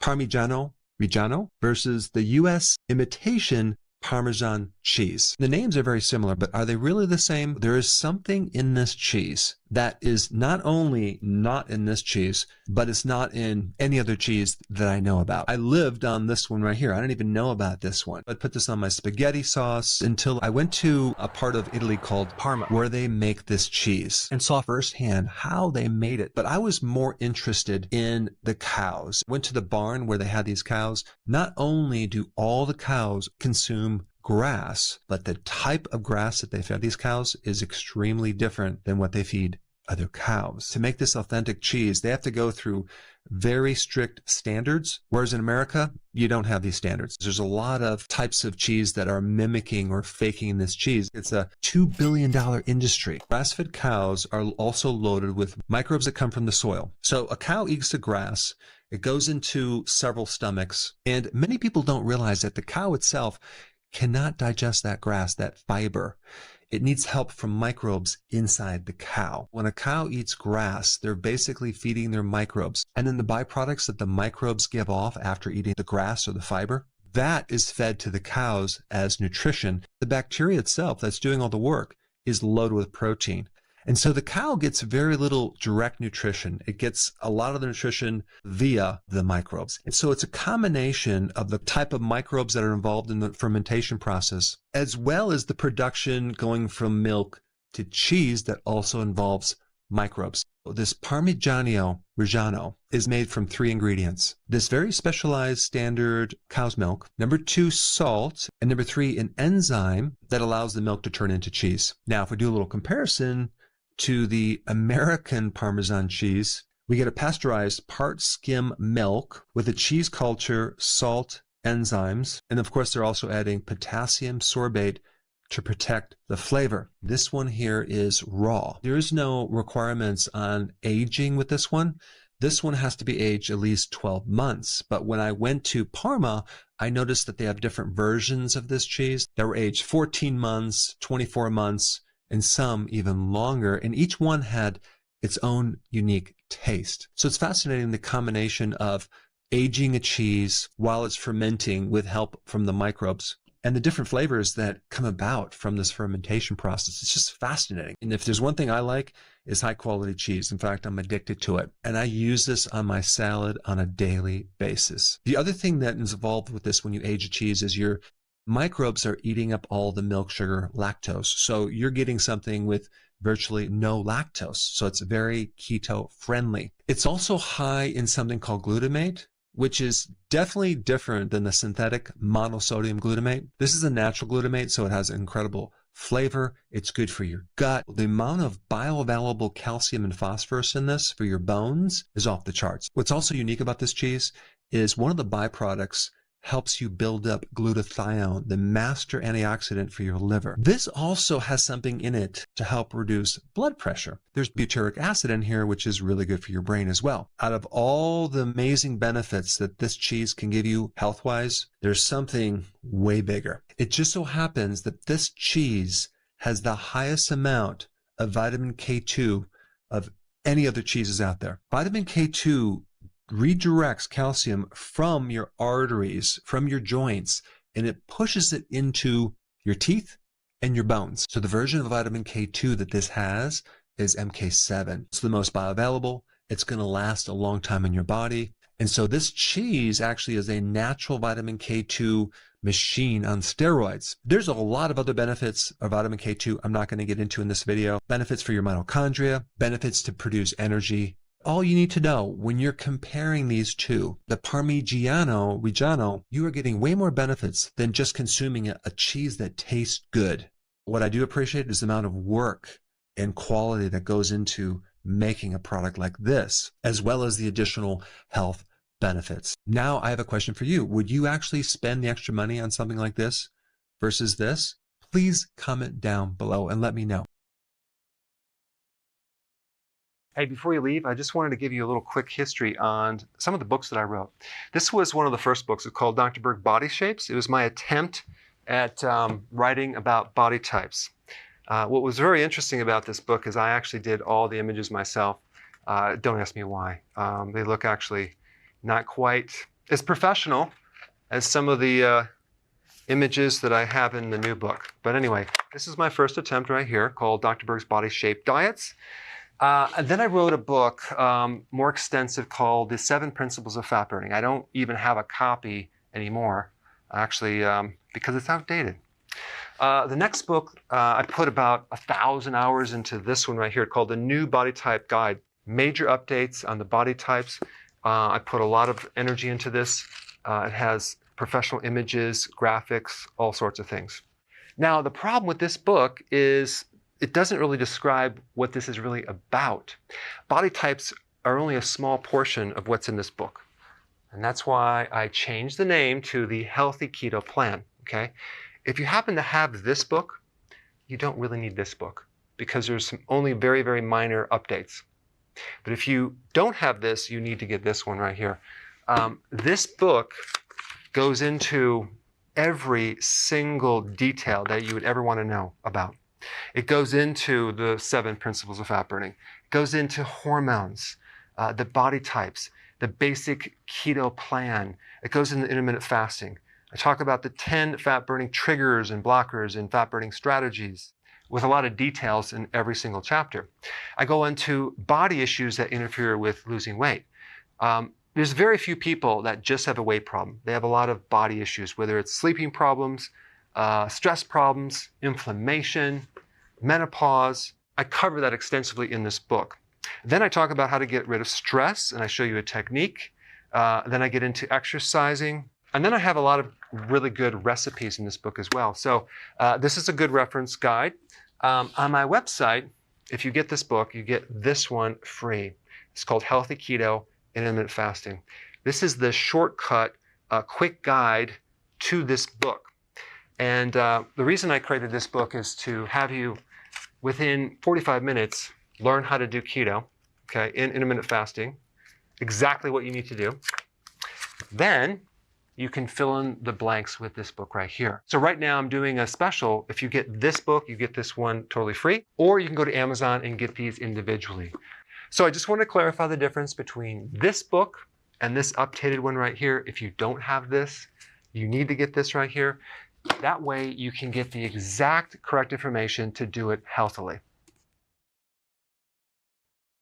Parmigiano Reggiano versus the U.S. imitation Parmesan cheese. The names are very similar, but are they really the same? There is something in this cheese that is not only not in this cheese, but it's not in any other cheese that I know about. I lived on this one right here. I didn't even know about this one. I put this on my spaghetti sauce until I went to a part of Italy called Parma, where they make this cheese and saw firsthand how they made it. But I was more interested in the cows. Went to the barn where they had these cows. Not only do all the cows consume grass, but the type of grass that they fed these cows is extremely different than what they feed other cows. To make this authentic cheese, they have to go through very strict standards, whereas in America, you don't have these standards. There's a lot of types of cheese that are mimicking or faking this cheese. It's a $2 billion industry. Grass-fed cows are also loaded with microbes that come from the soil. So a cow eats the grass, it goes into several stomachs, and many people don't realize that the cow itself cannot digest that grass, that fiber. It needs help from microbes inside the cow. When a cow eats grass, they're basically feeding their microbes. And then the byproducts that the microbes give off after eating the grass or the fiber, that is fed to the cows as nutrition. The bacteria itself that's doing all the work is loaded with protein. And so the cow gets very little direct nutrition. It gets a lot of the nutrition via the microbes. And so it's a combination of the type of microbes that are involved in the fermentation process, as well as the production going from milk to cheese that also involves microbes. This Parmigiano Reggiano is made from 3 ingredients. This very specialized standard cow's milk, number 2, salt, and number 3, an enzyme that allows the milk to turn into cheese. Now, if we do a little comparison to the American Parmesan cheese, we get a pasteurized part skim milk with a cheese culture, salt, enzymes, and of course they're also adding potassium sorbate to protect the flavor. This one here is raw. There is no requirements on aging with this one. This one has to be aged at least 12 months. But when I went to Parma, I noticed that they have different versions of this cheese that were aged 14 months, 24 months, and some even longer, and each one had its own unique taste. So it's fascinating, the combination of aging a cheese while it's fermenting with help from the microbes and the different flavors that come about from this fermentation process. It's just fascinating. And if there's one thing I like, is high quality cheese. In fact, I'm addicted to it. And I use this on my salad on a daily basis. The other thing that is involved with this when you age a cheese is your microbes are eating up all the milk sugar, lactose. So you're getting something with virtually no lactose. So it's very keto friendly. It's also high in something called glutamate, which is definitely different than the synthetic monosodium glutamate. This is a natural glutamate, so it has incredible flavor. It's good for your gut. The amount of bioavailable calcium and phosphorus in this for your bones is off the charts. What's also unique about this cheese is one of the byproducts helps you build up glutathione, the master antioxidant for your liver. This also has something in it to help reduce blood pressure. There's butyric acid in here, which is really good for your brain as well. Out of all the amazing benefits that this cheese can give you health-wise, there's something way bigger. It just so happens that this cheese has the highest amount of vitamin K2 of any other cheeses out there. Vitamin K2 redirects calcium from your arteries, from your joints, and it pushes it into your teeth and your bones. So the version of vitamin K2 that this has is MK7. It's the most bioavailable. It's going to last a long time in your body. And so this cheese actually is a natural vitamin K2 machine on steroids. There's a lot of other benefits of vitamin K2 I'm not going to get into in this video. Benefits for your mitochondria, benefits to produce energy. All you need to know when you're comparing these two, the Parmigiano Reggiano, you are getting way more benefits than just consuming a cheese that tastes good. What I do appreciate is the amount of work and quality that goes into making a product like this, as well as the additional health benefits. Now I have a question for you. Would you actually spend the extra money on something like this versus this? Please comment down below and let me know. Hey, before you leave, I just wanted to give you a little quick history on some of the books that I wrote. This was one of the first books. It's called Dr. Berg Body Shapes. It was my attempt at writing about body types. What was very interesting about this book is I actually did all the images myself. Don't ask me why. They look actually not quite as professional as some of the images that I have in the new book. But anyway, this is my first attempt right here called Dr. Berg's Body Shape Diets. And then I wrote a book more extensive called The 7 Principles of Fat Burning. I don't even have a copy anymore, actually, because it's outdated. The next book, I put about 1,000 hours into this one right here called The New Body Type Guide. Major updates on the body types. I put a lot of energy into this. It has professional images, graphics, all sorts of things. Now, the problem with this book is it doesn't really describe what this is really about. Body types are only a small portion of what's in this book. And that's why I changed the name to the Healthy Keto Plan, okay? If you happen to have this book, you don't really need this book because there's only very, very minor updates. But if you don't have this, you need to get this one right here. This book goes into every single detail that you would ever want to know about. It goes into the 7 principles of fat burning. It goes into hormones, the body types, the basic keto plan. It goes into intermittent fasting. I talk about the 10 fat burning triggers and blockers and fat burning strategies with a lot of details in every single chapter. I go into body issues that interfere with losing weight. There's very few people that just have a weight problem. They have a lot of body issues, whether it's sleeping problems, stress problems, inflammation, menopause. I cover that extensively in this book. Then I talk about how to get rid of stress, and I show you a technique. Then I get into exercising. And then I have a lot of really good recipes in this book as well. So this is a good reference guide. On my website, if you get this book, you get this one free. It's called Healthy Keto and Intermittent Fasting. This is the shortcut, quick guide to this book. And the reason I created this book is to have you, within 45 minutes, learn how to do keto, okay, in intermittent fasting, exactly what you need to do. Then you can fill in the blanks with this book right here. So right now I'm doing a special. If you get this book, you get this one totally free, or you can go to Amazon and get these individually. So I just want to clarify the difference between this book and this updated one right here. If you don't have this, you need to get this right here. That way you can get the exact correct information to do it healthily.